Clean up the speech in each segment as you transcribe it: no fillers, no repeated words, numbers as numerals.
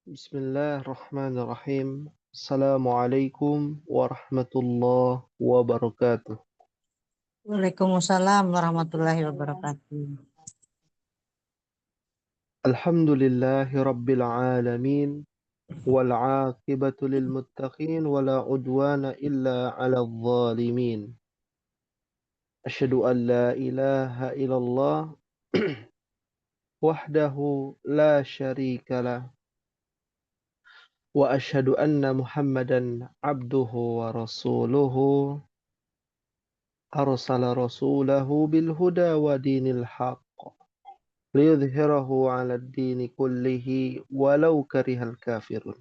Bismillahirrahmanirrahim. Assalamualaikum warahmatullahi wabarakatuh. Waalaikumsalam warahmatullahi wabarakatuh. Alhamdulillahi rabbil alamin. Wal aqibatu lil muttaqin wala udwana illa 'alal zalimin. Asyhadu an la ilaha illallah wahdahu la syarika lah. Wa asyhadu anna Muhammadan abduhu wa rasuluhu. Arsala rasulahu bil huda wa dinil haqq. ليظهره على الدين كله ولو كره الكافرون.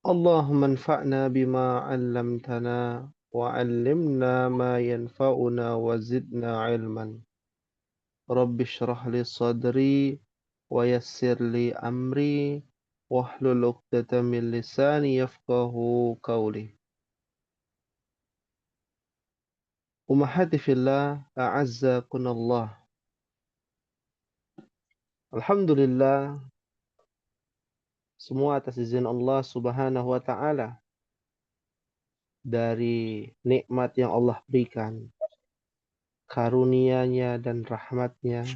اللهم انفعنا بما علمتنا وعلمنا ما ينفعنا وزدنا علما. رب اشرح لي صدري ويسر لي أمري واحلل عقدة من لساني يفقه قولي. أمهاتي في الله أعزكم الله. Alhamdulillah, semua atas izin Allah Subhanahu wa taala, dari nikmat yang Allah berikan, karunia-Nya dan rahmat-Nya.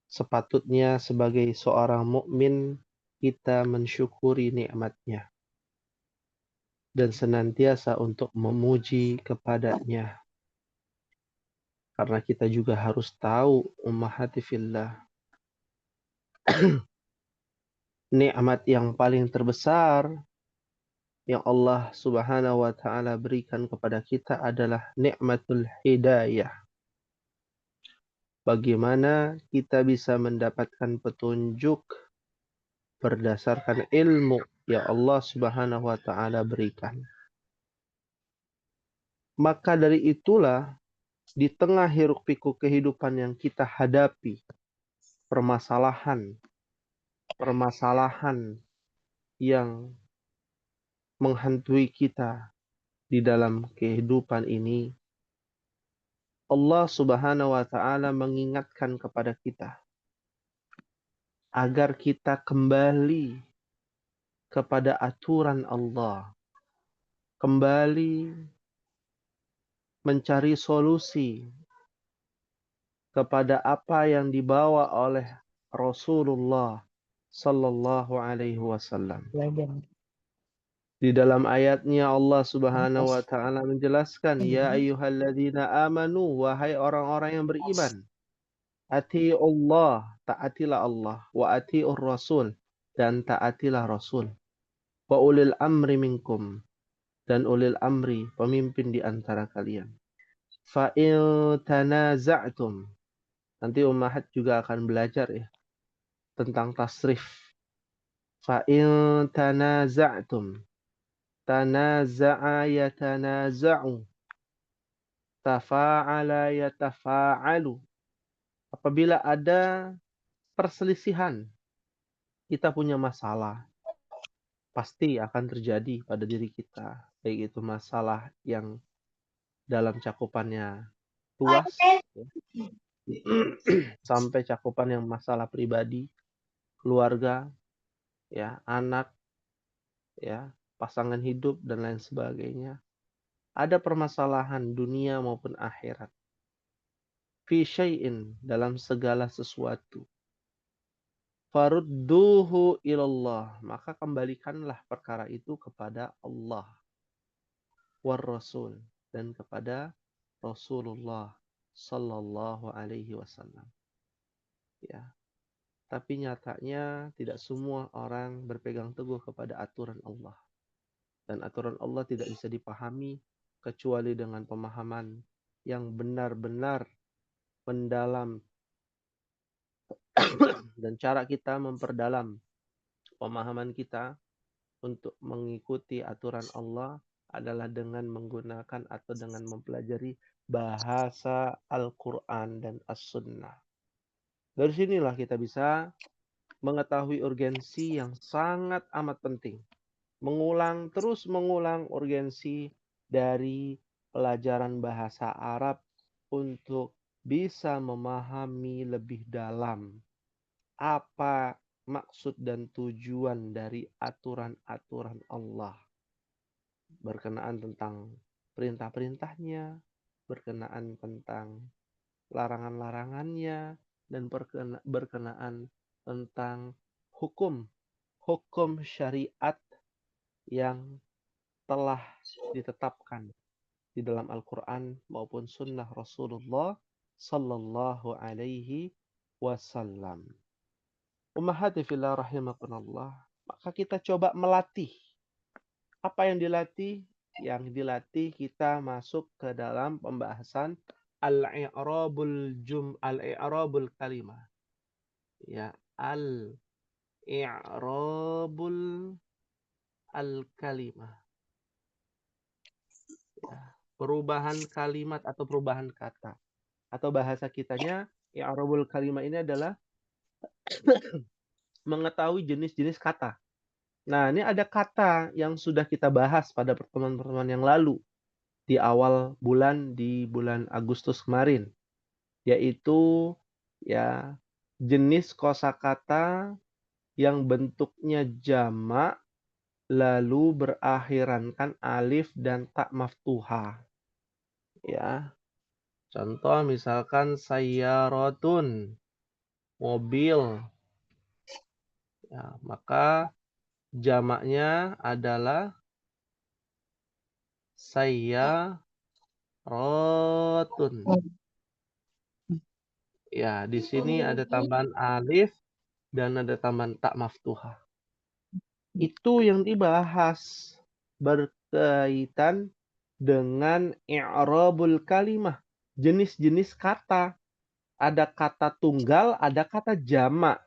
Sepatutnya sebagai seorang mukmin kita mensyukuri nikmat-Nya dan senantiasa untuk memuji kepada-Nya. Karena kita juga harus tahu, ummahati fillah, nikmat yang paling terbesar yang Allah Subhanahu wa taala berikan kepada kita adalah nikmatul hidayah. Bagaimana kita bisa mendapatkan petunjuk berdasarkan ilmu yang Allah Subhanahu wa taala berikan. Maka dari itulah, di tengah hiruk-pikuk kehidupan yang kita hadapi, permasalahan yang menghantui kita di dalam kehidupan ini, Allah Subhanahu wa taala mengingatkan kepada kita agar kita kembali kepada aturan Allah, kembali mencari solusi kepada apa yang dibawa oleh Rasulullah sallallahu alaihi wasallam. Di dalam ayatnya Allah Subhanahu wa taala menjelaskan, ya ayyuhalladzina amanu, wahai orang-orang yang beriman, atiiullah, taatilah Allah, wa atiiur rasul, dan taatilah Rasul, wa ulil amri minkum, dan ulil amri, pemimpin di antara kalian. Fa in tanaza'tum, nanti ummahat juga akan belajar ya tentang tasrif. Fa in tanaza'tum, tanaza'a yatanaza'u, tafa'ala yatafa'alu. Apabila ada perselisihan, kita punya masalah, pasti akan terjadi pada diri kita, baik itu masalah yang dalam cakupannya luas ya, sampai cakupan yang masalah pribadi, keluarga, ya, anak, ya, pasangan hidup dan lain sebagainya. Ada permasalahan dunia maupun akhirat. Fi syai'in, dalam segala sesuatu. Farudduhu ilallah, maka kembalikanlah perkara itu kepada Allah. War Rasul, dan kepada Rasulullah sallallahu alaihi wasallam. Ya. Tapi nyatanya tidak semua orang berpegang teguh kepada aturan Allah. Dan aturan Allah tidak bisa dipahami kecuali dengan pemahaman yang benar-benar mendalam. Dan cara kita memperdalam pemahaman kita untuk mengikuti aturan Allah adalah dengan menggunakan atau dengan mempelajari bahasa Al-Quran dan As-Sunnah. Dari sinilah kita bisa mengetahui urgensi yang sangat amat penting. Terus mengulang urgensi dari pelajaran bahasa Arab untuk bisa memahami lebih dalam apa maksud dan tujuan dari aturan-aturan Allah. Berkenaan tentang perintah-perintahnya, berkenaan tentang larangan-larangannya, dan berkenaan tentang hukum syariat yang telah ditetapkan di dalam Al-Quran maupun sunnah Rasulullah Sallallahu Alaihi Wasallam. Ummahati fillah rahimakumullah. Maka kita coba melatih. Apa yang dilatih? Yang dilatih kita masuk ke dalam pembahasan al-i'rabul kalimah. Ya, al-i'rabul al-kalimah. Ya, perubahan kalimat atau perubahan kata. Atau bahasa kitanya, i'rabul kalimah ini adalah mengetahui jenis-jenis kata. Nah, ini ada kata yang sudah kita bahas pada pertemuan-pertemuan yang lalu di awal bulan, di bulan Agustus kemarin, yaitu ya jenis kosakata yang bentuknya jamak lalu berakhirankan alif dan ta maftuha. Ya. Contoh misalkan sayyaratun, mobil. Ya, maka jamaknya adalah sayyaratun. Ya, di sini ada tambahan alif dan ada tambahan ta maftuhah. Itu yang dibahas berkaitan dengan i'rabul kalimah, jenis-jenis kata. Ada kata tunggal, ada kata jamak.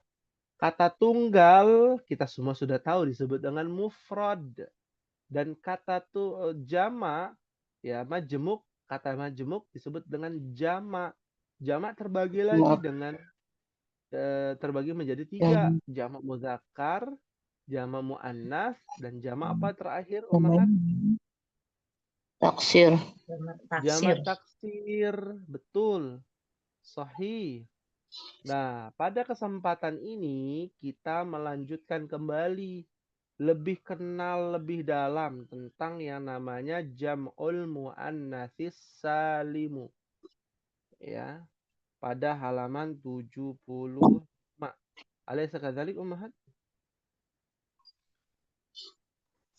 Kata tunggal kita semua sudah tahu disebut dengan mufrad. Dan kata jamak, ya majemuk, kata majemuk disebut dengan jamak. Jamak terbagi lagi dengan terbagi menjadi 3, jamak muzakkar, jamak muannas, dan jamak apa terakhir, Ummahat? Taksir. Jamak taksir, betul. Sahih. Nah, pada kesempatan ini kita melanjutkan kembali lebih kenal lebih dalam tentang yang namanya jam'ul muannatsis salimu. Ya, pada halaman 75. Alaysa kadzalik ummahat?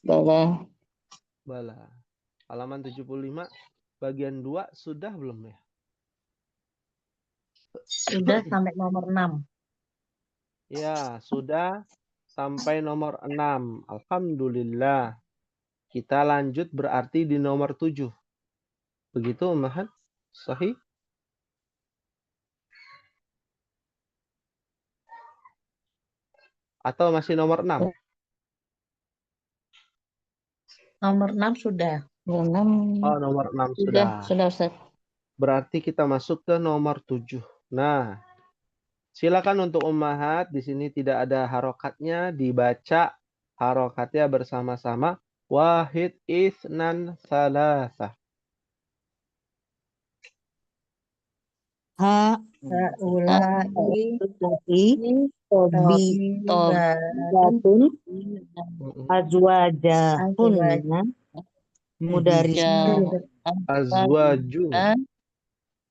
Bala. Bala. Halaman 75 bagian 2 sudah belum ya? Sudah sampai nomor 6. Ya, sudah sampai nomor 6. Alhamdulillah. Kita lanjut berarti di nomor 7. Begitu ummahat? Sahih? Atau masih nomor 6? Nomor 6 sudah. Oh, nomor 6 sudah. Sudah, Ustaz. Berarti kita masuk ke nomor 7. Nah, silakan untuk ummahat, di sini tidak ada harokatnya, dibaca harokatnya bersama-sama. Wahid, isnan, salasah. Haulai Tobatun azwajahunna mudarisuna Azwaju.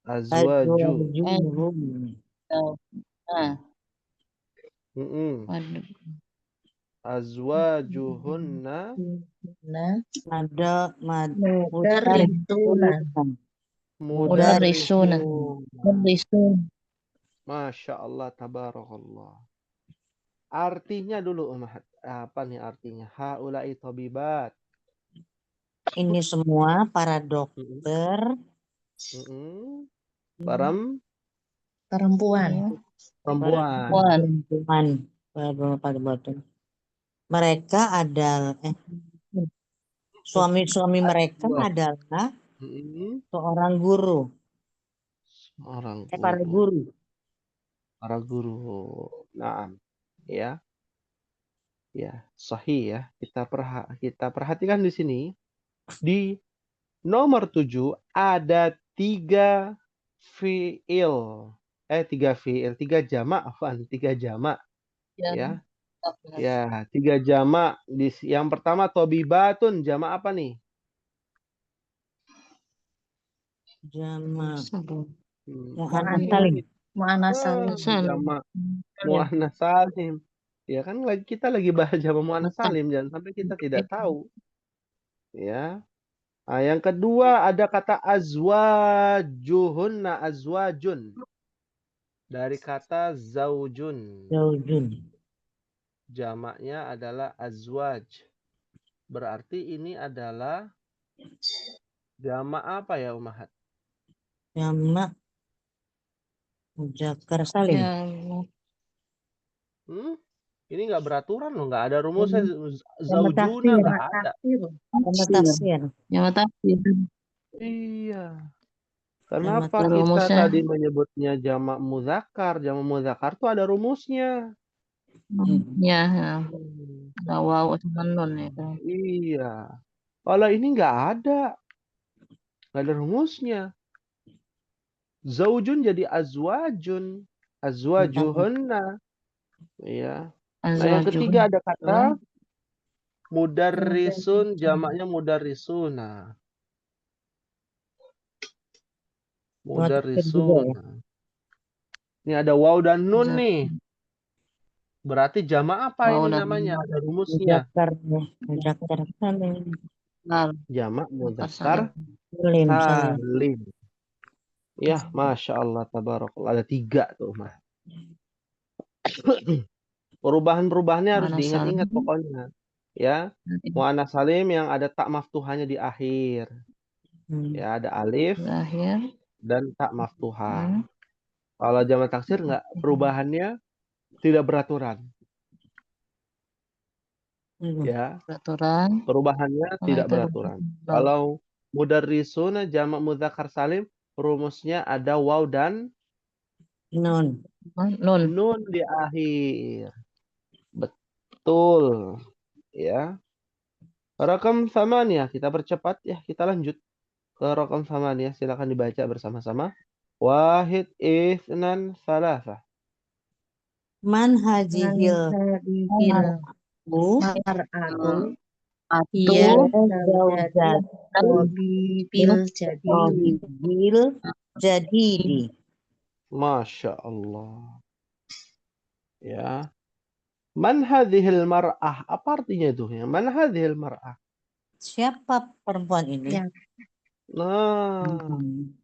azwajuhum Azwajuhunna Mudarrisuna. Masya Allah, tabarakallah. Artinya dulu ummahat. Apa nih artinya? Haulai tabibat. ini semua para dokter perempuan. Mereka adalah suami-suami mereka adalah seorang guru. Para guru. Para guru. Nah, ya. Ya, sahih ya. Kita perhatikan di sini. Di nomor 7 ada 3 fiil. 3 jamak, 3 jamak. Ya. Ya, 3 jamak. Yang pertama tobibatun, jamak apa nih? Jamak. Hmm. Muannas salim. Mu'annas salim. Jamak muannas salim. Ya kan kita lagi bahas jamak muannas salim, jangan sampai kita tidak tahu. Ya. Nah, yang kedua ada kata azwajuhunna, azwajun. Dari kata zaujun. Zaujun. Jamaknya adalah azwaj. Berarti ini adalah jamak apa ya, Umahat? Jamak muzakkar salim. Ini nggak beraturan loh, nggak ada rumusnya. Jamak Zaujuna taksir. nggak ada. Jamak taksir. Jamak taksir. Iya. Jamak Kenapa Ada kita rumusnya. tadi menyebutnya jamak muzakkar? Jamak muzakkar tuh ada rumusnya. Ya, ya. Ada waw sama nun ya. Iya. Kalau ini nggak ada rumusnya. Zaujun jadi azwajun, azwajuhunna. Iya. Nah, yang ketiga ada kata mudarrisun, jamaknya mudarrisuna. Jamak taksir juga ya. Mudarrisuna. Ini ada waw dan nun nih. Berarti jamak apa Waw ini dan namanya? nun. Ada rumusnya. Muzakkar salim. Jamak muzakkar Salim. salim. Ya, Masya Allah, tabarakallah. Ada 3 tuh, Mah. Perubahan-perubahannya harus diingat-ingat pokoknya. Ya, muannas salim yang ada tak maftuhanya di akhir. Ya, ada alif dan tak maftuhah. Kalau jamak taksir enggak, perubahannya tidak beraturan. Ya, perubahannya tidak beraturan. Kalau mudarrisuna jamak mudzakkar salim, rumusnya ada waw dan Nun. nun di akhir. Betul. Ya. Rakam thamaniyah, kita percepat ya, kita lanjut ke rakam thamaniyah. Silakan dibaca bersama-sama. Wahid, itsnan, tsalatsa. Man hajihil mar'atu hiya zaujatu bil jadidi. Masya Allah. Ya. Man hadhil mar'ah. Apa artinya itu? Ya? Man hadhil mar'ah. Siapa perempuan ini? Nah,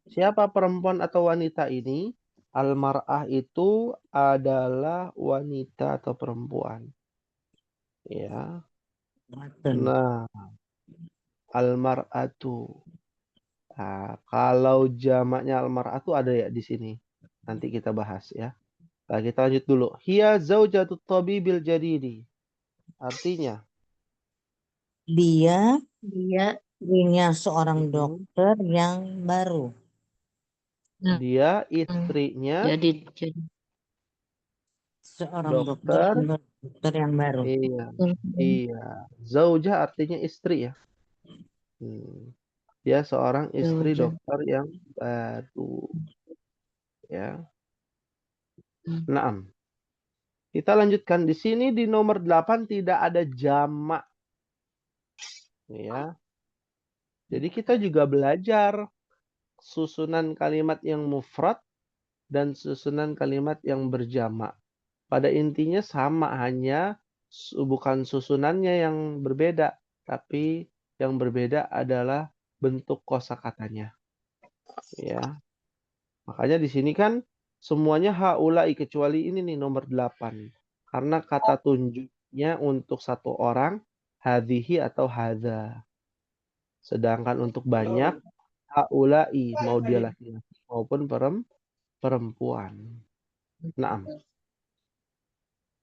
siapa perempuan atau wanita ini? Al-mar'ah itu adalah wanita atau perempuan. Ya. Nah, al-mar'atu. Nah, kalau jamaknya al-mar'atu ada ya di sini. Nanti kita bahas ya. Nah, kita lanjut dulu. Hiya zaujatut tabibil jadidi. Artinya Dia istrinya seorang dokter yang baru. Dia istrinya Seorang dokter yang baru. Iya. Iya. Zaujah artinya istri ya. Dia seorang istri dokter yang baru. Ya. Naam. Kita lanjutkan di sini di nomor 8 tidak ada jamak. Ya. Jadi kita juga belajar susunan kalimat yang mufrad dan susunan kalimat yang berjamak. Pada intinya sama, hanya bukan susunannya yang berbeda, tapi yang berbeda adalah bentuk kosakatanya. Ya. Makanya di sini kan semuanya haulai kecuali ini nih nomor 8. Karena kata tunjuknya untuk satu orang hadhihi atau hadza. Sedangkan untuk banyak haulai, mau dia laki-laki maupun perempuan. Naam.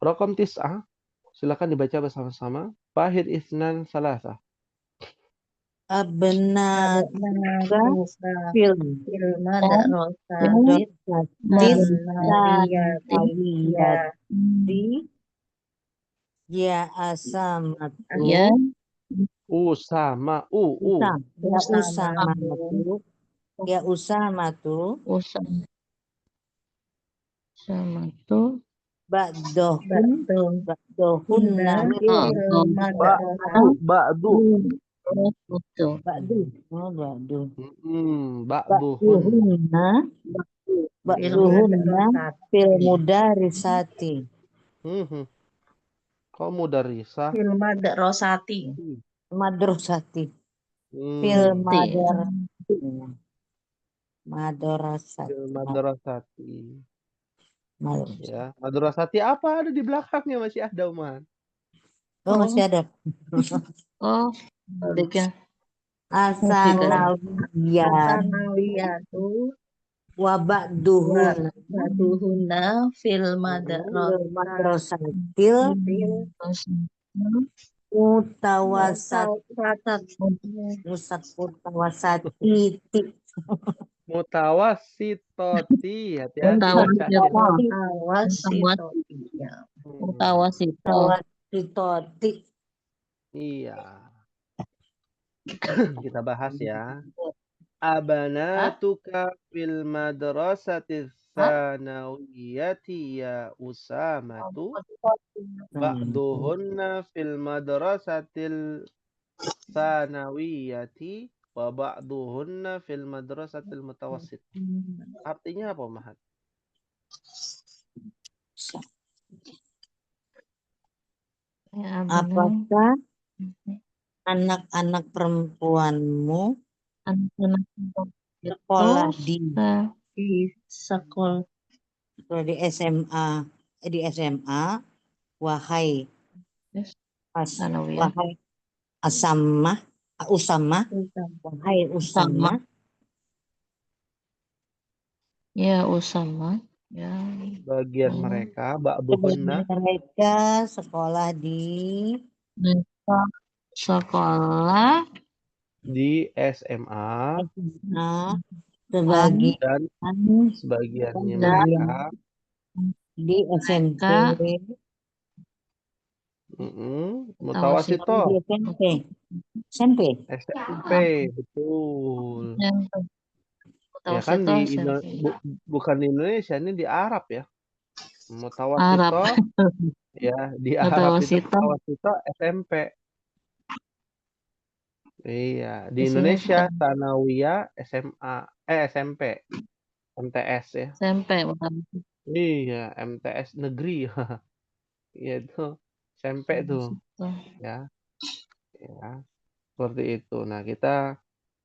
Raqam 9, silakan dibaca bersama-sama. Fahid itsnan salasa. Abnatuka fil madrasatis ya asamatu usamatu Ba'dohun. Ba'dohunna Ba'dohunna. fil madrasah. Ba'du. Betul. Ba'du. Oh, ba'du. Ba'duhun. Ba'duhunna. Fil Ba'duhunna madrasah. fil mudarisati. Kok mudarisah? Fil madrasati. Madrasati. Fil Hmm. madrasati. Madrasati. Fil madrasati. Madrasati. Ya, madrasati apa ada di belakangnya masih ada, Uman? Oh, masih ada. Oh, baliknya. Asanawiyat. Asanawiyatu Wa ba'duhun. ba'duhunna fil Fil madrasatil madrasatil mutawasati. Mutawasitoti. Hati-hati bacanya. mutawasitoti. Mutawasito. Mutawasitoti. Iya. Kita bahas ya. Abanatuka fil madrasati tsanawiyati ya Usamatu. Ba'duhunna fil madrasatil tsanawiyati wa ba'duhunna fil madrasatil mutawassit. Artinya apa, Mahat? Ya, Apakah anak-anak perempuanmu anak-anak sekolah Di sekolah di SMA, wahai Sanawiyah. wahai Usama, wahai Usama, Ya, Usama. Ya. Bagian mereka ba'duhunna mereka sekolah di Mereka sekolah di SMA sebagian dan sebagiannya Sebagian. mereka di SMP, mutawasito. di SMP. SMP, betul. Ya Mutawasito kan di SMP. bukan di Indonesia, ini di Arab ya. Arab. Mutawasito ya, di Arab itu Mutawasito. mutawasito SMP. Iya, di Di sini Indonesia Tsanawiyah SMA SMP. MTS ya. SMP mutawasito. Iya, MTS negeri. Iya itu SMP tuh ya. Ya, seperti itu. Nah, kita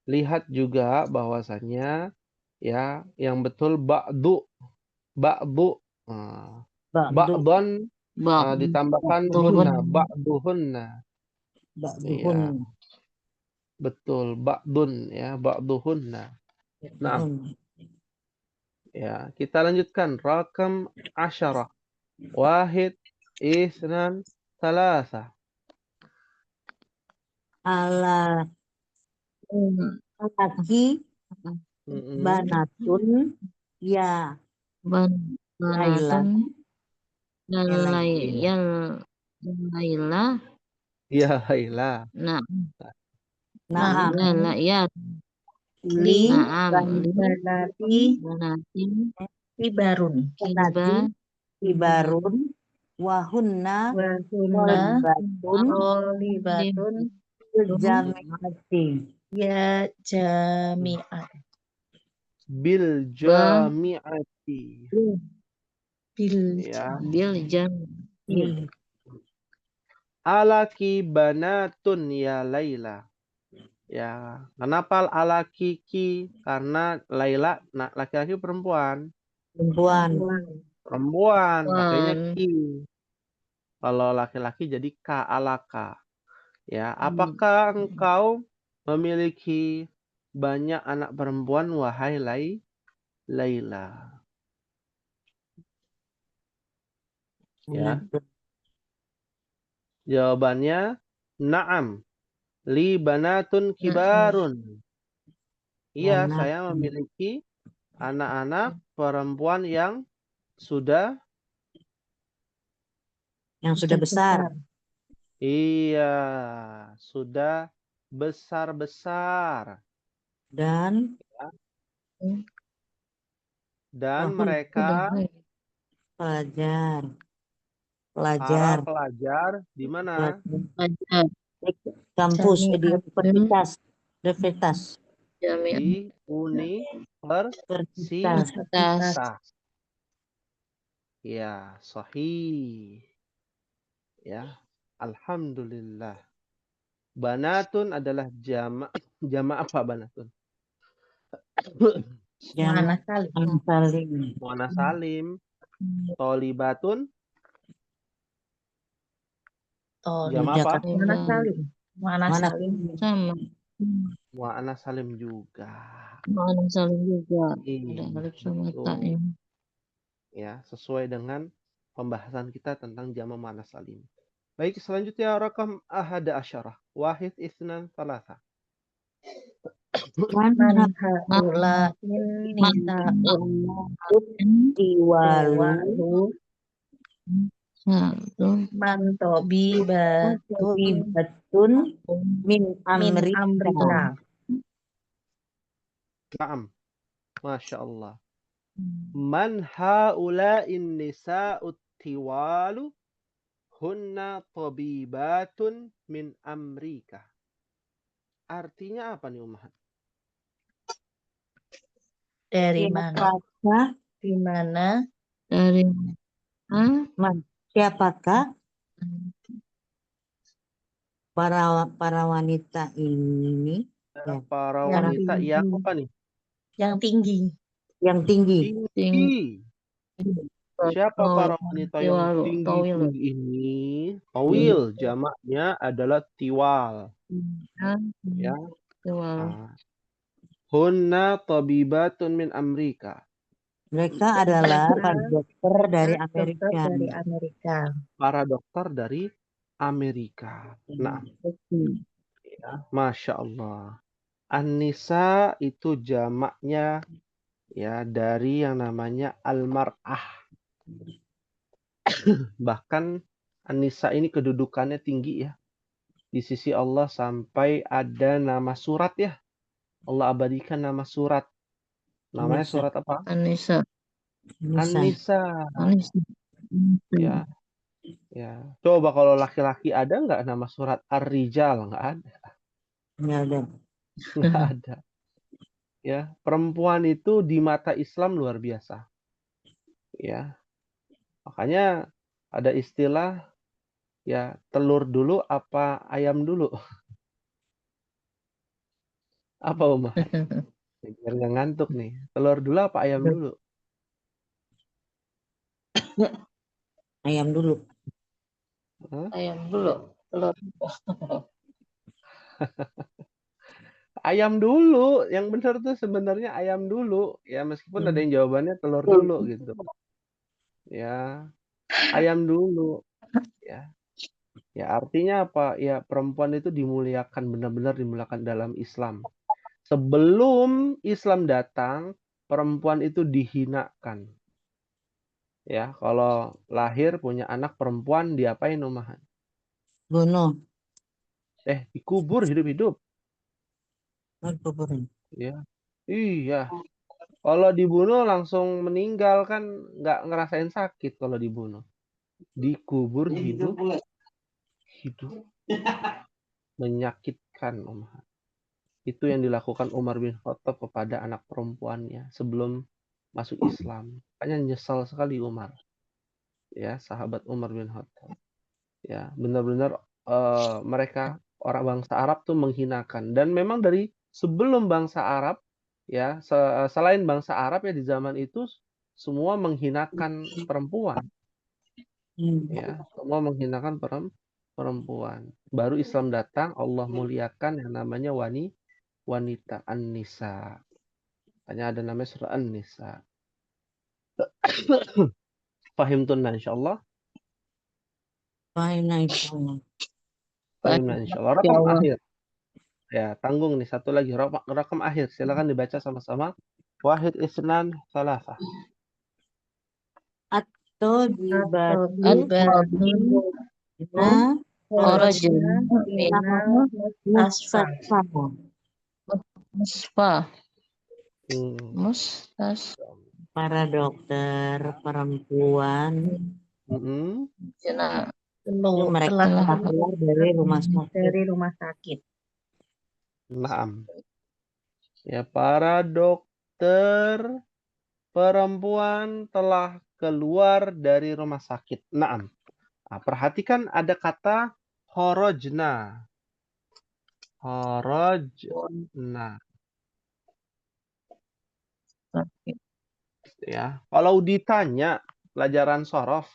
lihat juga bahwasannya ya yang betul ba'du. Nah, ba'don ditambahkan hunna, ba'duhunna. Iya. Betul, ba'dun ya, ba'duhunna. Nah, ya, kita lanjutkan rakam asyarah. Wahid, isnan, salasa. Laki banatun ya Banatun Laila. Ya, Laila. Nah, Naam. ya. li Naam. banati ibarun. Ibarun wahunna Tolibatun jami'ati. ya jami'at. Bil jami'ati. Ya. Bil jami'ati. Alaki banatun ya Laila. Ya, kenapa alaki ki? Karena Laila laki-laki perempuan. Perempuan, pakainya ki. Kalau laki-laki jadi ka, alaka. Ya, apakah engkau memiliki banyak anak perempuan wahai Laila? Ya. Jawabannya na'am. Li banatun kibarun. Iya, saya memiliki anak-anak perempuan yang sudah besar. Iya, sudah besar-besar. Dan mereka pelajar. pelajar, pelajar di mana? Ajar. di kampus, di Jami'at. universitas, Jami'at. Di universitas. universitas. Ya, sahih. Ya, alhamdulillah. Banatun adalah jama apa banatun? Mana Jamak kali? salim. Muannas salim. Tolibatun jama apa? Jakarta. Mana kali? Mana Mana salim? Sama. Muannas salim juga. Mana saling juga. Ada Iya, alif sama betul. ta'nya. Ya, sesuai dengan pembahasan kita tentang jama muannas salim. Baik, selanjutnya rakam ahada asyarah. Wahid, isnan, salasa. Man Mana haula nisa'un diwalu walu Satu. man tobibatun tibatun min min Amerika. amrika. Naam. Masya Allah. Man haula'in nisa'ut tiwalu hunna tabibatun min Amrika. Artinya apa nih Umar? Dari mana? Siapakah, Di mana? Dari siapakah para wanita ini Para Yang wanita tinggi. iya apa nih? Yang tinggi. yang tinggi? Tinggi. Siapa Oh, para wanita yang tiwalu, tinggi tawilu. ini? Tawil, jamaknya adalah tiwal. Ya. Tiwalu. Ah. Hunna tabibatun min Amrika. Mereka adalah para dokter dari Amerika. Dokter dari Amerika. Para dokter dari Amerika. Nah, ya, Masya Allah. An-Nisa itu jamaknya ya dari yang namanya al-mar'ah. Bahkan An-Nisa ini kedudukannya tinggi ya. Di sisi Allah sampai ada nama surat ya. Allah abadikan nama surat. Namanya An-Nisa. surat apa? Anissa. An-Nisa. Anissa. Ya. Ya. Coba kalau laki-laki ada nggak nama surat Ar-Rijal? Nggak ada. Nggak ada. Nggak ada. Ya, perempuan itu di mata Islam luar biasa. Ya. Makanya ada istilah ya telur dulu apa ayam dulu? Apa Umar? Biar nggak ngantuk nih. Telur dulu apa ayam dulu? Ayam dulu. Hah? Ayam dulu. Telur. Ayam dulu. Yang benar tuh sebenarnya ayam dulu. Ya meskipun ada yang jawabannya telur dulu gitu. Ya, ayam dulu. Ya. Ya artinya apa? Ya perempuan itu dimuliakan, benar-benar dimuliakan dalam Islam. Sebelum Islam datang, perempuan itu dihinakan. Ya, kalau lahir punya anak perempuan diapain Umahan? Bunuh. Dikubur hidup-hidup. Kuburin. Ya. Iya. Kalau dibunuh langsung meninggal kan nggak ngerasain sakit kalau dibunuh. Dikubur hidup. Menyakitkan Umahan. Itu yang dilakukan Umar bin Khattab kepada anak perempuannya sebelum masuk Islam. Makanya nyesal sekali Umar. Ya, sahabat Umar bin Khattab. Ya, benar-benar mereka orang bangsa Arab tuh menghinakan, dan memang dari sebelum bangsa Arab ya selain bangsa Arab ya di zaman itu semua menghinakan perempuan. Ya, semua menghinakan perempuan. Baru Islam datang, Allah muliakan yang namanya wanita An-Nisa. Hanya ada namanya surah An-Nisa. Fahim tunna insyaallah. Fahimna insyaallah. Fahimna insyaallah. Rakam akhir. Ya, tanggung nih satu lagi rakam akhir. Silakan dibaca sama-sama. Wahid, isnan, salasa. Atau Tobibatun Orajin. minal asfar. Musfa. Hmm. Mustas. Para dokter perempuan Mm-mm. Jena. Itu mereka telah telah keluar dari rumah sakit. dari rumah sakit. Naam. Ya, para dokter perempuan telah keluar dari rumah sakit. Naam. Nah, perhatikan ada kata horojna. Horojna. Sakit. Ya, kalau ditanya pelajaran sorof,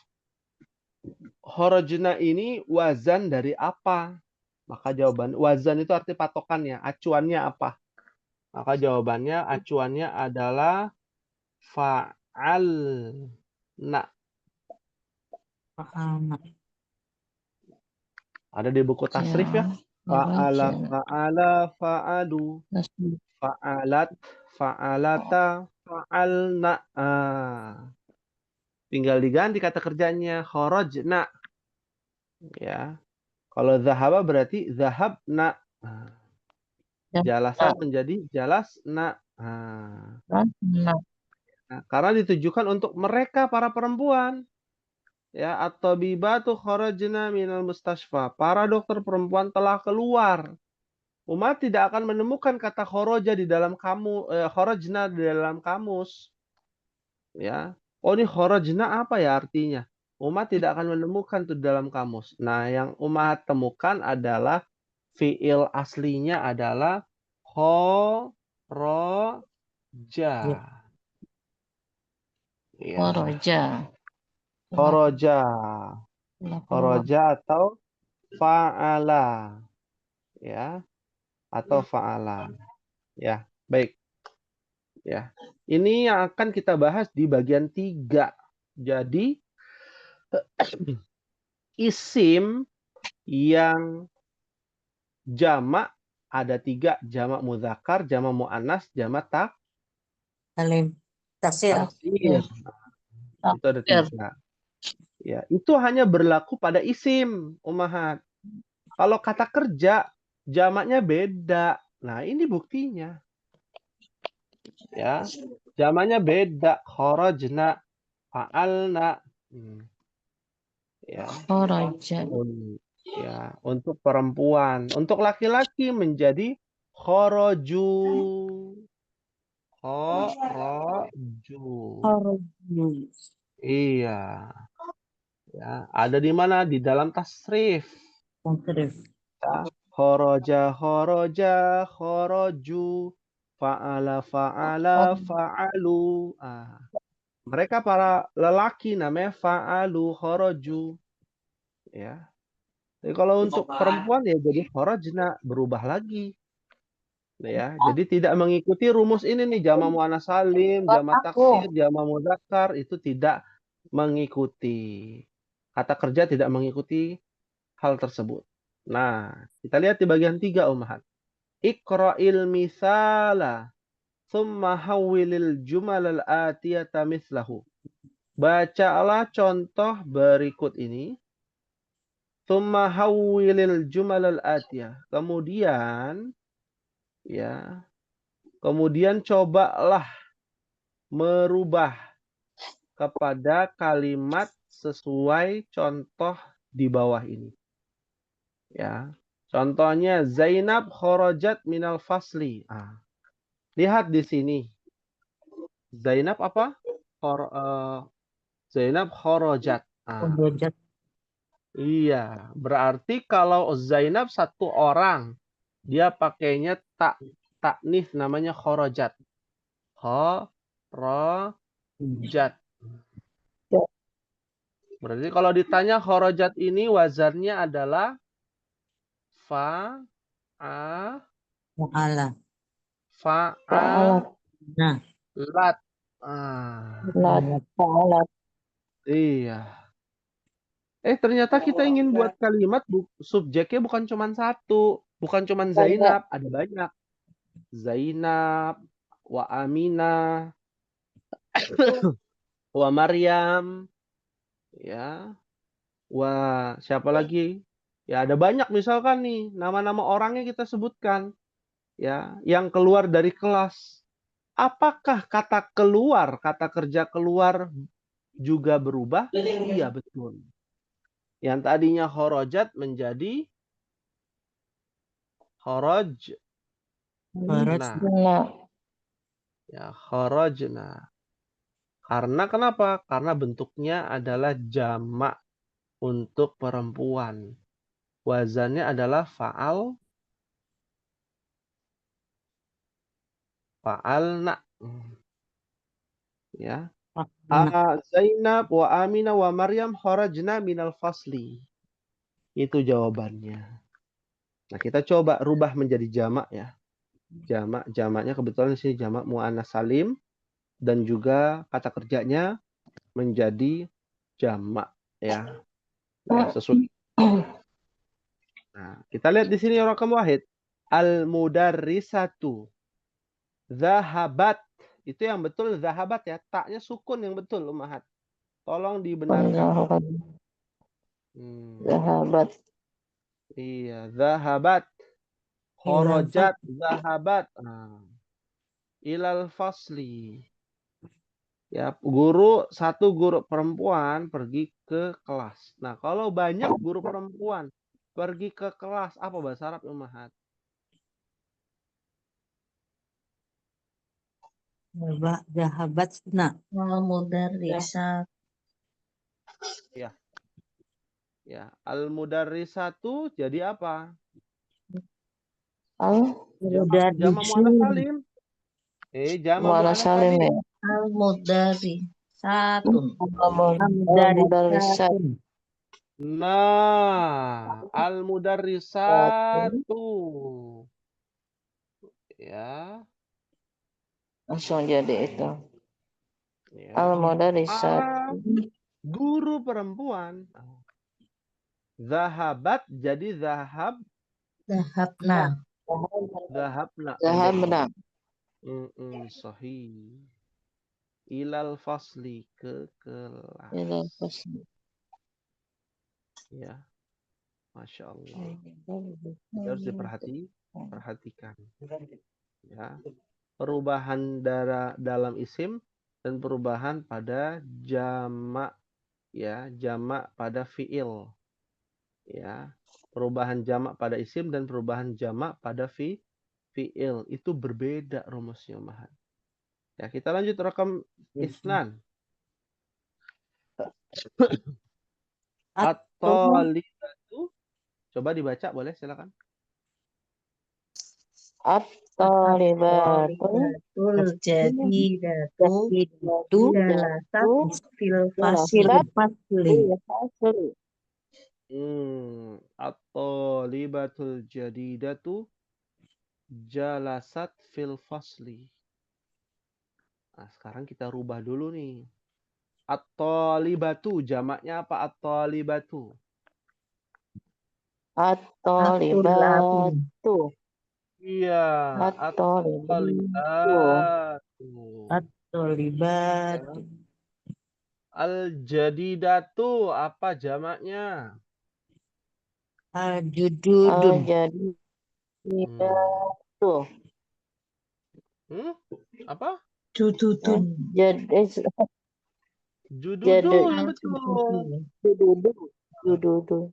horojna ini wazan dari apa? Maka jawaban wazan itu arti patokannya, acuannya apa? Maka jawabannya acuannya adalah fa'alna. Fa'alna. Ada di buku tasrif ya. Fa'ala, Horojna. fa'ala, fa'alu, Tasbih. fa'alat, fa'alata, fa'alna. Tinggal diganti kata kerjanya horojna. Ya. Kalau zahaba berarti zahabna. Jalasat menjadi jalasna. Nah, Nah, karena ditujukan untuk mereka para perempuan. Ya, atau bibatu kharajna minal mustashfa. Para dokter perempuan telah keluar. Umat tidak akan menemukan kata khoroja di dalam kharajna di dalam kamus. Ya. Oh, ini kharajna apa ya artinya? Umat tidak akan menemukan itu dalam kamus. Nah, yang umat temukan adalah fiil aslinya adalah khoroja. Ya. Horoja. Khoroja. Telah keluar. Khoroja atau fa'ala. Ya. Atau fa'ala. Ya. Baik. Ya. Ini yang akan kita bahas di bagian 3. Jadi, isim yang jamak ada 3. Jamak muzakkar, jamak muannas, jamak Salim. Taksir. taksir. Itu ada 3. Ya, itu hanya berlaku pada isim, ummahat. Kalau kata kerja, jamaknya beda. Nah, ini buktinya. Ya, jamaknya beda. Kharajna, fa'alna. Ya. Horoja. Ya, untuk perempuan. Untuk laki-laki menjadi khoroju. Khoroju. Horoju. Iya. Ya, ada di mana? Di dalam tasrif. Tasrif. Ya. Khoroja, khoroja, khoroju. Fa'ala, fa'ala, fa'alu. Mereka para lelaki namanya fa'alu, khoroju. Ya. Jadi kalau untuk perempuan ya jadi kharajna, berubah lagi. Ya, jadi tidak mengikuti rumus ini nih, jamak muannas salim, jamak taksir, jamak mudzakkar itu tidak mengikuti. Kata kerja tidak mengikuti hal tersebut. Nah, kita lihat di bagian 3 ummahat. Iqra'il misala thumma hawwilil jumalal atiyata mislahu. Bacalah contoh berikut ini. Thumma hawwilil jumalal atiyah. Kemudian cobalah merubah kepada kalimat sesuai contoh di bawah ini. Ya. Contohnya Zainab kharajat minal fasli. Lihat di sini. Zainab apa? Zainab kharajat. Horoja. Iya, berarti kalau Zainab satu orang, dia pakainya taknis namanya kharajat. Kharajat. Berarti kalau ditanya kharajat ini wazannya adalah fa'alat. Fa'ala. Nah. Fa'alat. Iya. Ternyata kita ingin buat kalimat subjeknya bukan cuma satu, bukan cuma Zainab, ada banyak. Zainab, wa Aminah, wa Maryam, ya. Wah, siapa lagi? Ya, ada banyak misalkan nih, nama-nama orangnya kita sebutkan. Ya, yang keluar dari kelas. Apakah kata keluar, kata kerja keluar juga berubah? Iya, betul. Yang tadinya kharajat menjadi kharaj. Kharaj. Nah, ya kharajna. Karena kenapa? Karena bentuknya adalah jamak untuk perempuan. Wazannya adalah fa'alna. Ya. Zainab wa Aminah wa Maryam kharajna minal fasli. Itu jawabannya. Nah, kita coba rubah menjadi jamak ya. Jamaknya kebetulan di sini jamak muannas salim dan juga kata kerjanya menjadi jamak ya. Sesuai. Nah, kita lihat di sini rakam wahid. Al-mudarrisatu zahabat. Itu yang betul zahabat ya. Taknya sukun yang betul, Ummahat. Tolong dibenarkan. Sahabat. Iya, zahabat. Kharajat, zahabat. Nah, ilal fasli. Ya, satu guru perempuan pergi ke kelas. Nah, kalau banyak guru perempuan pergi ke kelas, apa bahasa Arab, Ummahat? Zahabatna. Al-mudarrisat. Ya. Ya, al-mudarrisatu jadi apa? Jama muannas salim. Jama muannas salim. Al-mudarrisatun. Al-mudarrisat. Nah, al-mudarrisatu. Ya. Langsung jadi itu. Ya. Al-mudarrisat. Guru perempuan. Zahabat jadi Zahabna. zahabna. Zahabna. Sahih. Ilal fasli ke kelas. Ilal fasli. Ya. Masya Allah. Harus perhatikan. Ya. Perubahan dalam isim dan perubahan pada jamak ya, jamak pada fiil. Ya. Perubahan jamak pada isim dan perubahan jamak pada fiil itu berbeda rumusnya, Ummahat. Ya, kita lanjut rakam isnan. At-talibatu. Coba dibaca boleh, silakan. At-talibatu. Jadidatu. Jalasat fil fasli. At-talibatul jadidatu jalasat fil fasli. Nah, sekarang kita rubah dulu nih. At-talibatu jamaknya apa? At-talibatu. At-talibatu. Iya, at-talibatu. At-talibatu. Al-jadidatu apa jamaknya? Al-jududun. Al-jadidatu. Apa? Jududun. Jududu yang betul. Jududu.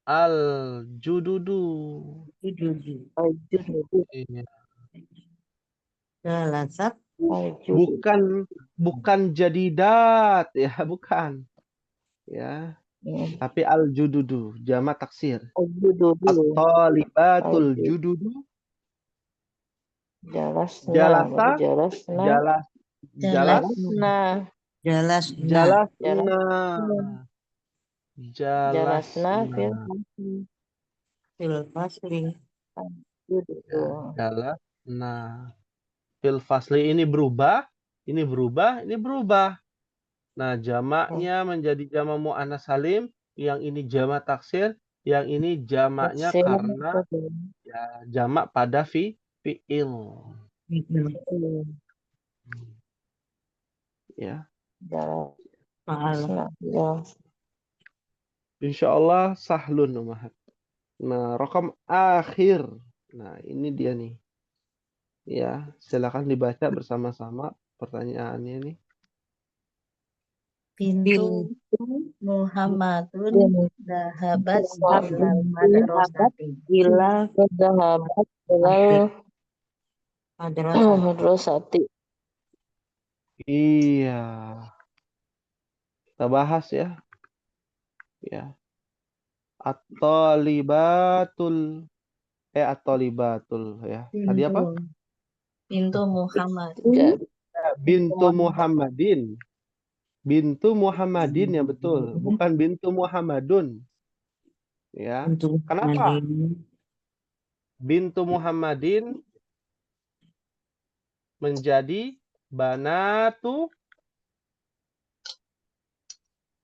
Al-jududu. Al-jududu. Iya. Jalasat. Bukan jadidat ya, bukan. Ya. Tapi al-jududu, jamak taksir. At-talibatul jududu. Jalasna. Fil fasli. Jalasna. Fil fasli ini berubah. Nah, jamaknya menjadi jamak muannas salim, yang ini jamak taksir, yang ini jamaknya karena ya, jamak pada fiil. Ya. Insyaallah sahlun, Ummahat. Nah, rakam akhir. Nah, ini dia nih. Ya, silakan dibaca bersama-sama pertanyaannya nih. Pintu Pintu Muhammadun Bin dahabat Muhammad ilal sahabat madrasati. ila Bersahabat Abdi ilal madrasah. madrasati. Iya. Kita bahas ya. Ya. At-talibatul. At-talibatul ya. Tadi Pintu. apa? Pintu Muhammad. Tiga. Bintu Muhammadin. Bintu Muhammadin ya betul. Bukan bintu Muhammadun. Ya. Pintu Kenapa? Muhammadin. Bintu Muhammadin menjadi banatu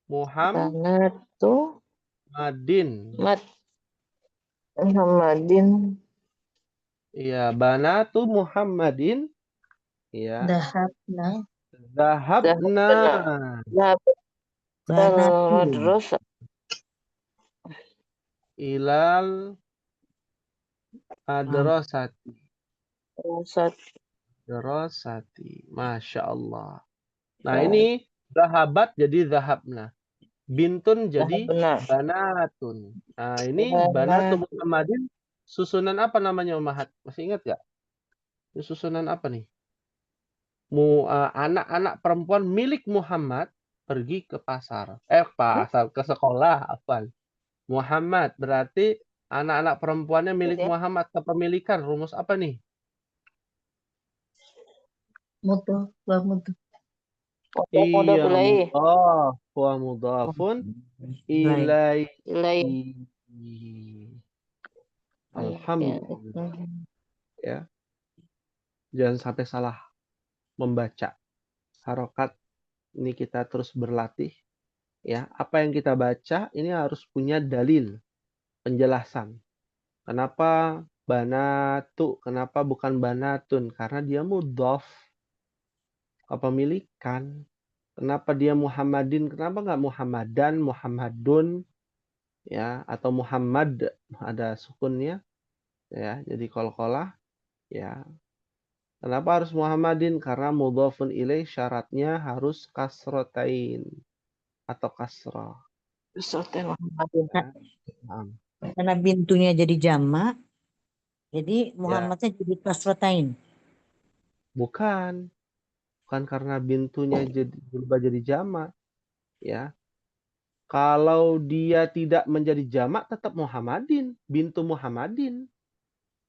Muhammadin. Banatu Muhammadin. Iya, banatu Muhammadin. Ya. Dahabna. Zahabna Zahabna Banatu. madrasah. ilal madrasati. Madrasati. Masya Allah. Nah ini zahabat jadi zahabna. Bintun jadi Benar. banatun. Nah ini banatu Muhammadin. Susunan apa namanya Umahat? Masih ingat gak? Ini susunan apa nih? Anak-anak perempuan milik Muhammad pergi ke pasar. Ke sekolah. Apa? Muhammad. Berarti anak-anak perempuannya milik Muhammad. Kepemilikan. Rumus apa nih? Mutu. Wa mutu. Iya, Ilaih. mudhaf wa mudhafun ilaihi. Alhamdulillah. Ya. Jangan sampai salah membaca. Harokat ini kita terus berlatih. Ya, apa yang kita baca ini harus punya dalil, penjelasan. Kenapa banatu? Kenapa bukan banatun? Karena dia mudhaf, kepemilikan. Kenapa dia Muhammadin? Kenapa nggak Muhammadan, Muhammadun, ya, atau Muhammad ada sukunnya, ya. Jadi qalqalah, ya. Kenapa harus Muhammadin? Karena mudhafun ilaih syaratnya harus kasrotain atau kasrah. Ya. Karena bintunya jadi jamak, jadi Ya. Muhammadnya jadi kasrotain. Bukan karena bintunya berubah jadi jamak, ya. Kalau dia tidak menjadi jamak tetap Muhammadin, bintu Muhammadin.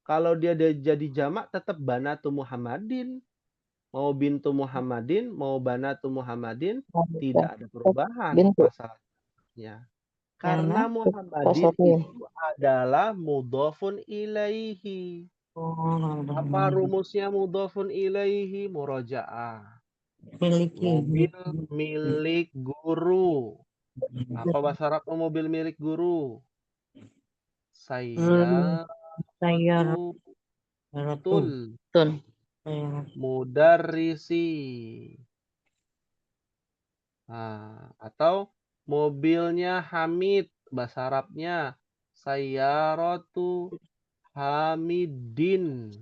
Kalau dia jadi jamak tetap banatu Muhammadin. Mau bintu Muhammadin, mau banatu Muhammadin, tidak ada perubahan masalahnya. Karena Muhammadin itu adalah mudhafun ilaihi. Apa rumusnya mudhafun ilaihi? Murajaah. Mobil milik guru. Apa bahasa Arab mobil milik guru? Sayyaratul mudarrisi. Atau mobilnya Hamid, bahasa Arabnya sayyaratu Hamidin.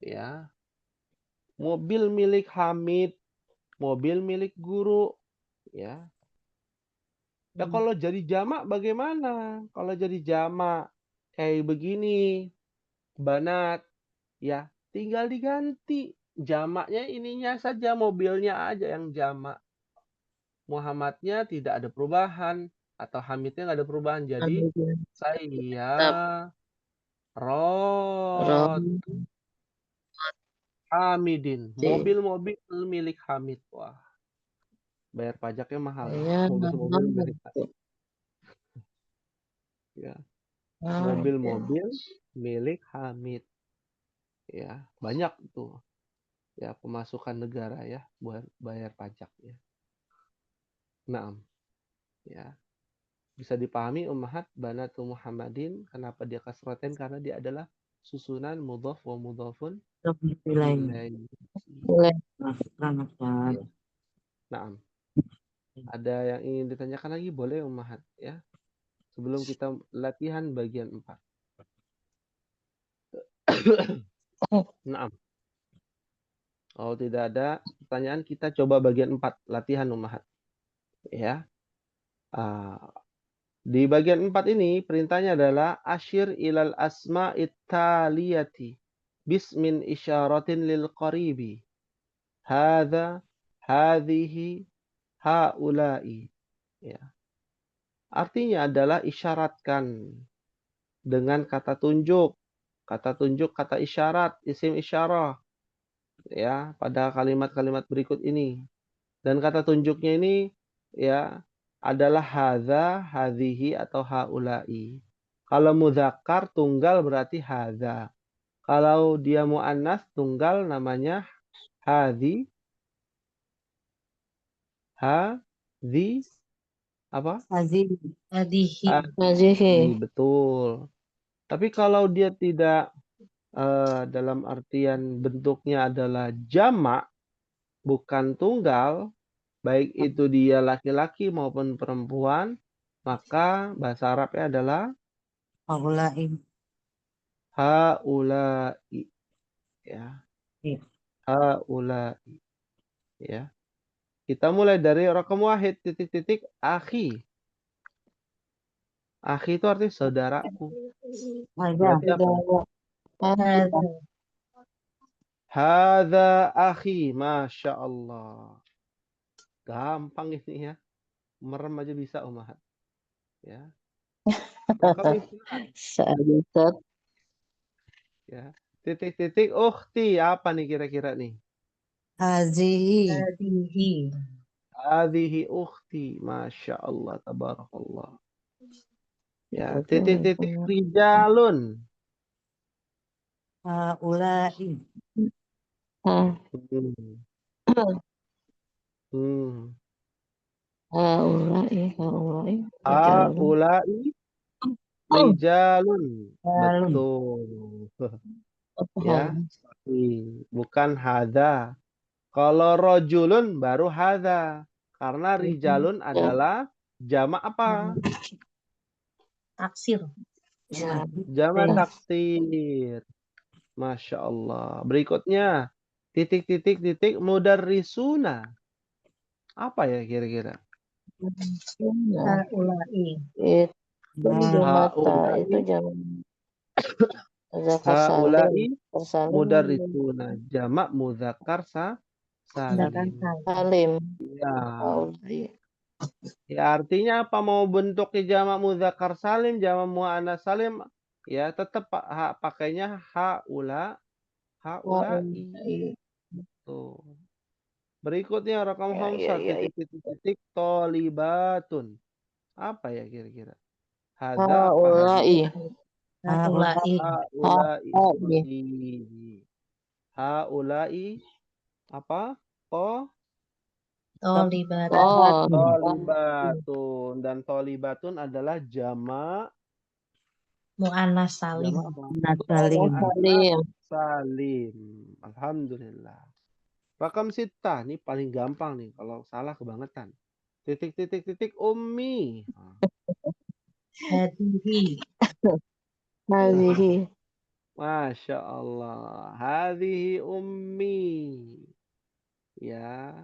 Ya. Mobil milik Hamid, mobil milik guru, ya. Ya kalau jadi jamak bagaimana? Kalau jadi jamak kayak begini, banat, ya tinggal diganti. Jamaknya ininya saja, mobilnya aja yang jamak. Muhammadnya tidak ada perubahan atau Hamidnya nggak ada perubahan. Jadi saya Hamidin, mobil-mobil milik Hamid. Wah, bayar pajaknya mahal. Mobil-mobil milik Hamid. Ya, mobil-mobil milik Hamid. Ya, banyak tuh. Ya, pemasukan negara ya buat bayar pajak ya. Naam. Ya. Bisa dipahami ummahat banatu Muhammadin kenapa dia kasroten karena dia adalah susunan mudhaf wa mudhafun ilaihi. Ya. Naam. Ada yang ingin ditanyakan lagi boleh ummahat ya. Sebelum kita latihan bagian 4. Naam. Kalau tidak ada pertanyaan, kita coba bagian 4, latihan ummahat. Ya. Di bagian 4 ini perintahnya adalah asyir ilal asma'it taliyati bismin isyaratin lil qaribi. Hadza, hadhihi, haula'i. Ya. Artinya adalah isyaratkan dengan kata tunjuk, kata isyarat, isim isyarah, ya, pada kalimat-kalimat berikut ini. Dan kata tunjuknya ini ya adalah hadza, hadhihi atau haula'i. Kalau muzakkar tunggal berarti hadza. Kalau dia muannas tunggal namanya hadhi, hadhi apa? Hazihi. Hadihi. Hazihi. Betul. Tapi kalau dia tidak dalam artian bentuknya adalah jamak, bukan tunggal, baik itu dia laki-laki maupun perempuan, maka bahasa Arabnya adalah Haula'i. haula'i. Ya, Iya. haula'i. Ya. Kita mulai dari raqam wahid, titik-titik, akhi. Akhi itu artinya saudaraku. Berarti apa? Hadza. Hadza akhi, Masya Allah. Gampang ini ya. Merem aja bisa umahat. Ya. Raqam isnan. Sa'adat. Ya. Titik-titik, ukhti. Apa nih kira-kira nih? Hazihi. Hadihi. Hadhihi ukhti. Masya Allah. Tabarakallah. Ya. Titik-titik, rijalun. Haula'i. Hmm. Hmm. Haula'i. Haula'i. Haula'i rijalun. Jalun. Betul. Ya. Bukan hadza. Kalau rojulun baru hadza. Karena rijalun adalah jamak apa? Taksir. Ya. Jamak taksir. Masya Allah. Berikutnya. Titik-titik-titik mudarrisuna. Apa ya kira-kira? Haulai. Itu mata itu Haula'i. jam Zakar Haula'i salim. mudarrisuna. Jamak muzakkar Tindakan salim. Salim. Ya. Haula'i. Ya artinya apa, mau bentuknya jamak muzakkar salim, jamak muannas salim, ya tetap pakainya haula'i. Haula'i. Tuh. Berikutnya rakam Ya, hamzah, ya. titik-titik tolibatun. Apa ya kira-kira? Hadza apa Haula'i. hadhihi? Haulai. Haula'i Haula'i. sahihi. Haula'i apa? Tolibat. Tolibatun. Dan tolibatun adalah jamak Mu'annas salim. apa? Salim. Salim. Salim. Alhamdulillah. Rakam sita, ini paling gampang nih. Kalau salah kebangetan. Titik-titik-titik ummi. Hadihi. Hazihi. Masya Allah. Hadhihi ummi. Ya.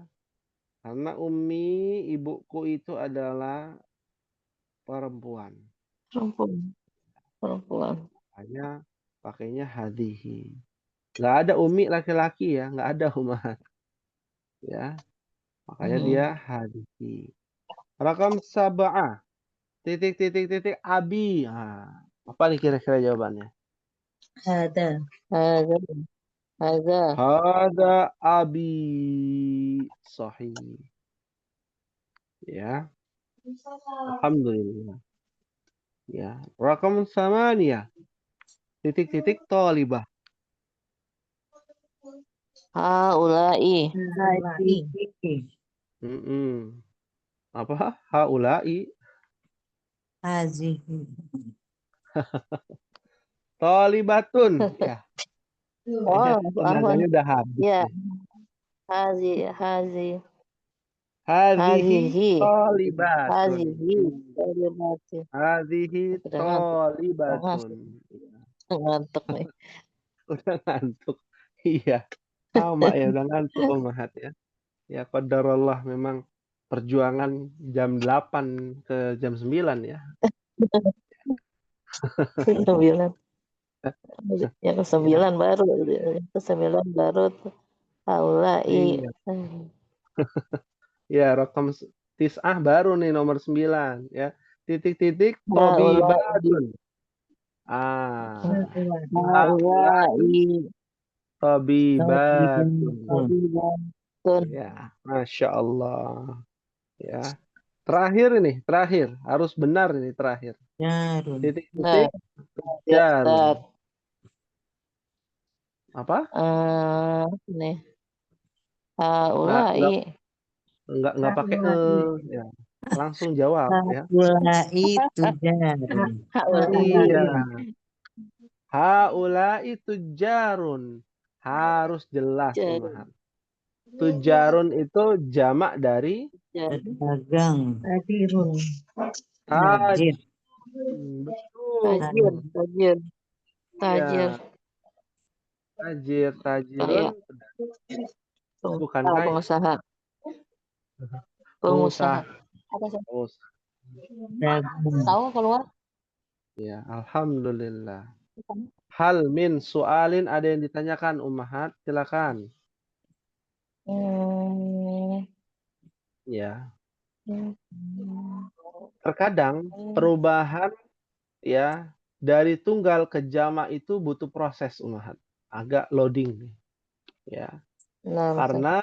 Karena ummi, ibuku itu adalah perempuan. Perempuan. Hanya pakainya hadhihi. Nggak ada ummi laki-laki ya. Nggak ada umat. Ya. Makanya dia hadhihi. Rakam sab'ah. Titik-titik-titik abi. Nah, apa nih kira-kira jawabannya? Hada. Haza. Haza. Hada abi. Sahih. Ya. Alhamdulillah. Ya. Rakam samaniyah. Titik-titik tolibah. Haula'i. Haulai. Apa? Haula'i. Hazihi. Tolibatun. Ya. Oh, Tenaganya udah habis. ya. nih. Hazihi. Hadhihi tolibatun. Hazihi. Hazihi. Hadhihi Udah ngantuk. tolibatun. Ngantuk nih. Udah ngantuk. Iya. Sama ya, udah ngantuk Ummahat ya. Ya qadarullah, memang perjuangan jam 8 ke jam 9 ya. 9. Yang ke-9 Ya, baru, yang ke-9 baru tuh haulai. iya. Ya, raqam tis'ah baru nih nomor 9 ya. Titik-titik Haulai. tabibadun. Ah, haulai Haulai. tabibatun. Tabibatun. Ya, Masya Allah. Ya. Terakhir ini, terakhir. Harus benar ini terakhir. Jarun. Nah, Titik-titik ya jarun. Ustaz. Apa? Nih, Enggak haulai. enggak pakai ya. Langsung jawab ya. Haulai tujarun. Haulai. Iya. Haula itu jarun. Harus jelas Jadi, Ummahat. Tujarun itu jamak dari Dagang. Hadirun. taj. Tajir. Betul. tajir. Tajir. Ya, tajir, tajirun Kayak bukan pengusaha, kaya. pengusaha. Pengusaha. Apa sih? Pengusaha. Dagang. Tahu keluar? Ya, alhamdulillah. Hal min sualin, ada yang ditanyakan Ummahat? Silakan. Hmm. Ya. Hmm. Terkadang perubahan ya dari tunggal ke jamak itu butuh proses Ummahat. Agak loading nih. Ya. Nah, betul. Karena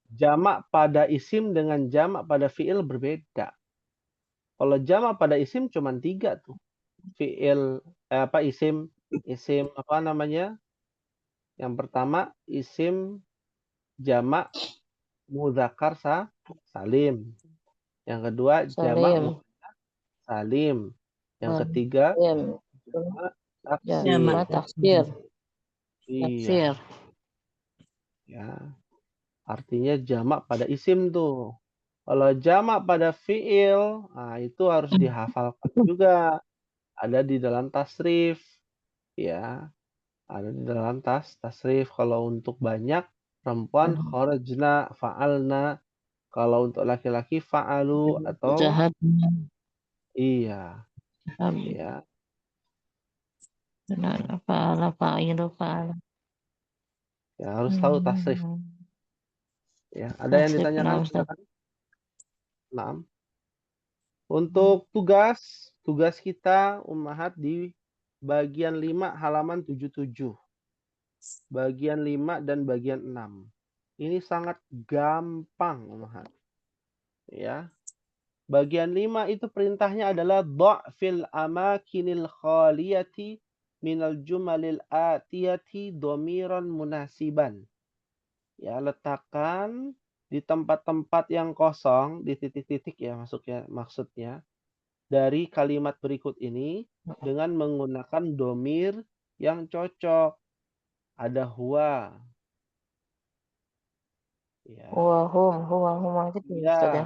jamak pada isim dengan jamak pada fiil berbeda. Kalau jamak pada isim cuma 3 tuh. Fiil isim apa namanya? Yang pertama isim jamak mudzakkar salim. Yang kedua jamak Salim. salim. Yang ketiga Salim. jamak Jamak taksir. taksir. Iya, Taksir. ya. Artinya jamak pada isim tuh. Kalau jamak pada fiil, nah itu harus dihafalkan juga. Ada di dalam tasrif, ya. Ada di dalam tasrif. Kalau untuk banyak perempuan kharajna, fa'alna. Kalau untuk laki-laki fa'alu atau Jahat. iya, ya. Benar. Fa'ala, fa'ilu, fa'ala. Ya harus tahu tasrif. Ya, ada yang Tasrif, ditanyakan? nah, Ustaz. Silakan. Nah, untuk tugas kita Ummahat di bagian 5 halaman 77. Bagian 5 dan bagian 6. Ini sangat gampang Ummahat. Ya. Bagian 5 itu perintahnya adalah dha'fil amakinil khaliyati minal jumalil atiyati domiran munasiban. Ya, letakkan di tempat-tempat yang kosong, di titik-titik ya maksudnya, dari kalimat berikut ini dengan menggunakan domir yang cocok. Ada huwa. Ya. Huwa hum gitu ya, Ustaz ya.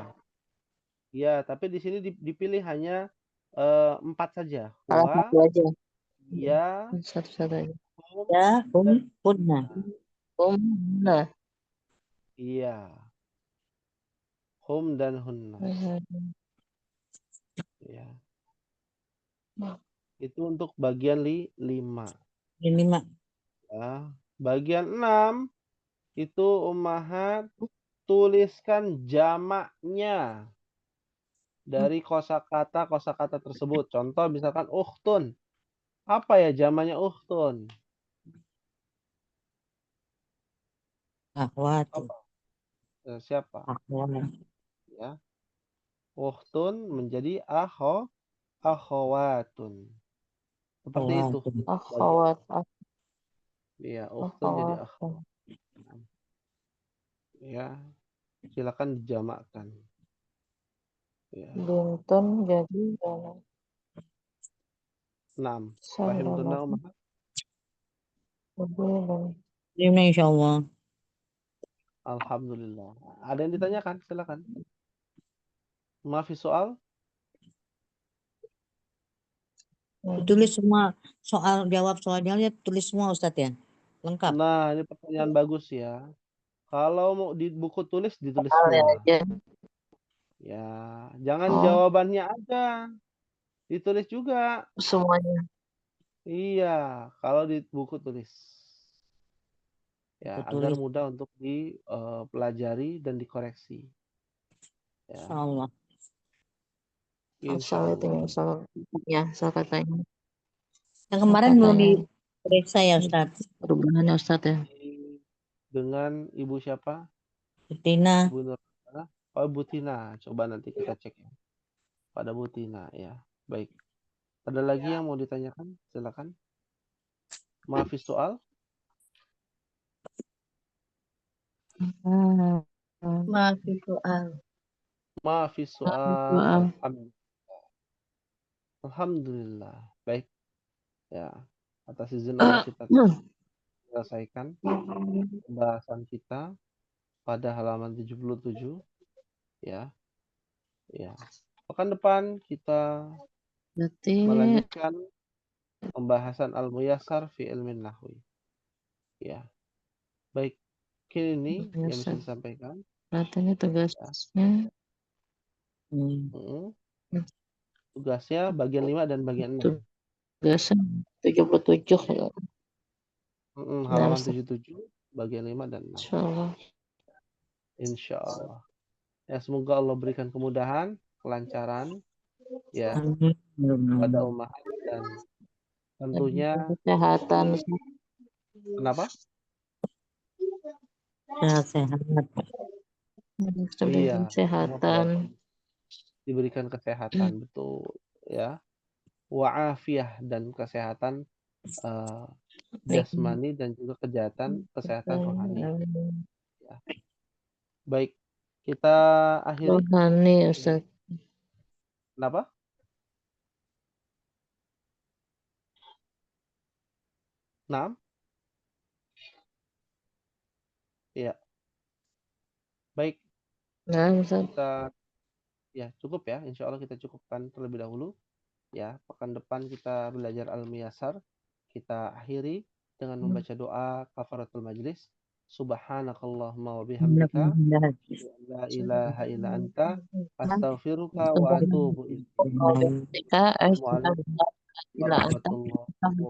Ya, tapi di sini dipilih hanya 4 saja. Salah Huwa, satu aja. ya, Satu-satu aja. hum, Ya, punna. Nah. iya. Hum dan hunna. Ya. Itu untuk bagian 5. Ini mak. Ya. Bagian 6 itu Ummahat tuliskan jamaknya dari kosakata tersebut. Contoh misalkan ukhtun. Apa ya jamaknya ukhtun? Akhwatu. Apa? Siapa? Akhwat. Ya. Ukhtun menjadi akhawatun. Seperti itu. Akhwat. Iya, ukhtun jadi Akhwat. akhwat. Ya, silakan dijamakkan. Ya. Bintun jadi 6. Fahim Salam. tunau Ummahat? Terima insyaallah. Alhamdulillah. Ada yang ditanyakan? Silakan. Maafi soal? Tulis semua soal jawab soalnya tulis semua Ustadz ya. Lengkap. Nah, ini pertanyaan bagus ya. Kalau mau di buku tulis, ditulis Soalnya semua. aja. Ya, jangan Oh, jawabannya aja. Ditulis juga. semuanya. Iya, kalau di buku tulis. Ya, Buku agar tulis. mudah untuk dipelajari dan dikoreksi. Ya, Insyaallah. insya Asal itu Allah. asal ya, asal katanya. Yang kemarin belum Katanya diperiksa ya Ustaz. perubahannya Ustadz ya. Dengan Ibu siapa? Tina. Ibu Nur. Oh, Bu Tina. Coba nanti kita cek ya. Pada Bu Tina ya. Baik. Ada lagi yang mau ditanyakan? Silakan. Maafis soal. Maafin soal. Maafis soal. Maaf. Alhamdulillah. Baik. Ya. Atas izin Allah kita selesaikan pembahasan kita pada halaman 77 ya. Ya. Pekan depan kita Berarti melanjutkan pembahasan Al-Muyassar fi ilmin nahwi. Ya. Baik. Ini yang bisa disampaikan. berarti ini tugasnya Tugasnya bagian 5 dan bagian 6. tugasnya 77 ya. Halaman 77 bagian 5 dan 6. Insyaallah. Insya Allah. Ya, semoga Allah berikan kemudahan, kelancaran ya pada umat dan tentunya Kesehatan. kenapa? Sehat. Iya, Kesehatan. diberikan kesehatan betul ya. Wa'afiyah dan kesehatan jasmani dan juga kesehatan rohani. Ya. Baik, kita akhiri. Rohani Ustaz. Kenapa? Nah, ya. Baik, Nah, Ustaz. kita ya cukup ya. Insya Allah kita cukupkan terlebih dahulu. Ya, pekan depan kita belajar Al-Muyassar. Kita akhiri dengan membaca doa kafaratul majlis. Subhanakallahumma wa bihamdika la ilaha illa anta astaghfiruka wa atubu ilaik. Assalamualaikum warahmatullahi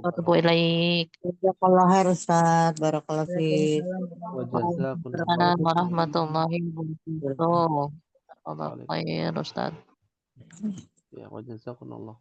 wabarakatuh. Ilaik. Jazakallah khair Ustaz. Barakallahu fiik. Wa jazakumullah Waalaikumsalam warahmatullahi wabarakatuh. Allah khairan. khair Ustaz. Ya, wa jazakumullah